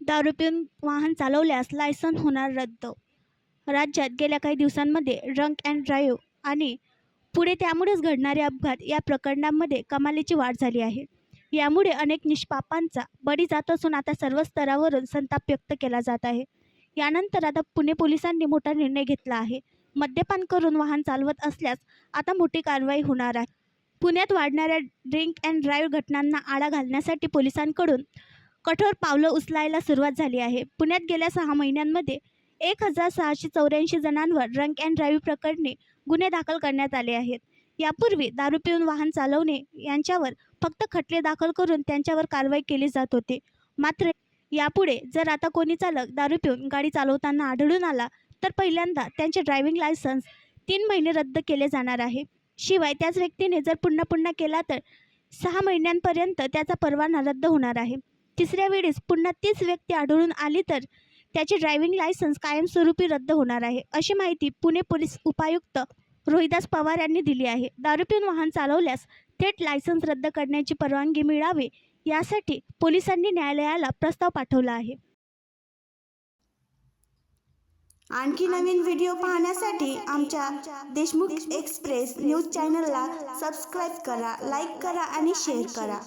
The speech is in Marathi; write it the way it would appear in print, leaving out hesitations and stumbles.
दारू पिऊन वाहन चालवल्यास लायसन होणार रद्द. राज्यात गेल्या काही दिवसांमध्ये ड्रंक अँड ड्राईव्ह आणि पुढे त्यामुळेच घडणारे अपघात या प्रकरणांमध्ये कमालीची वाढ झाली आहे. यामुळे अनेक निष्पापांचा बळी जात असून आता सर्व स्तरावरून संताप व्यक्त केला जात आहे. यानंतर आता पुणे पोलिसांनी मोठा निर्णय घेतला आहे. मद्यपान करून वाहन चालवत असल्यास आता मोठी कारवाई होणार आहे. पुण्यात वाढणाऱ्या ड्रिंक अँड ड्राईव्ह घटनांना आळा घालण्यासाठी पोलिसांकडून कठोर पावलं उचलायला सुरुवात झाली आहे. पुण्यात गेल्या 6 महिन्यांमध्ये 1684 जणांवर ड्रंक अँड ड्राईव्ह प्रकरणी गुन्हे दाखल करण्यात आले आहेत. यापूर्वी दारू पिऊन वाहन चालवणे यांच्यावर फक्त खटले दाखल करून त्यांच्यावर कारवाई केली जात होती. मात्र यापुढे जर आता कोणी चालक दारू पिऊन गाडी चालवताना आढळून आला तर पहिल्यांदा त्यांचे ड्रायव्हिंग लायसन्स 3 महिने रद्द केले जाणार आहे. शिवाय त्याच व्यक्तीने जर पुन्हा केला तर 6 महिन्यांपर्यंत त्याचा परवाना रद्द होणार आहे. तिसऱ्या वेळेस पुन्हा तीच व्यक्ती आढळून आली तर त्याचे ड्रायव्हिंग लायसन्स कायमस्वरूपी रद्द होणार आहे, अशी माहिती पुणे पोलीस उपायुक्त रोहिदास पवार यांनी दिली आहे. दारू पिऊन वाहन चालवल्यास थेट लायसन्स रद्द करण्याची परवानगी मिळावी यासाठी पोलिसांनी न्यायालयाला प्रस्ताव पाठवला आहे. आणखी नवीन व्हिडिओ पाहण्यासाठी आमच्या देशमुख एक्सप्रेस न्यूज चॅनलला सबस्क्राईब करा, लाईक करा आणि शेअर करा.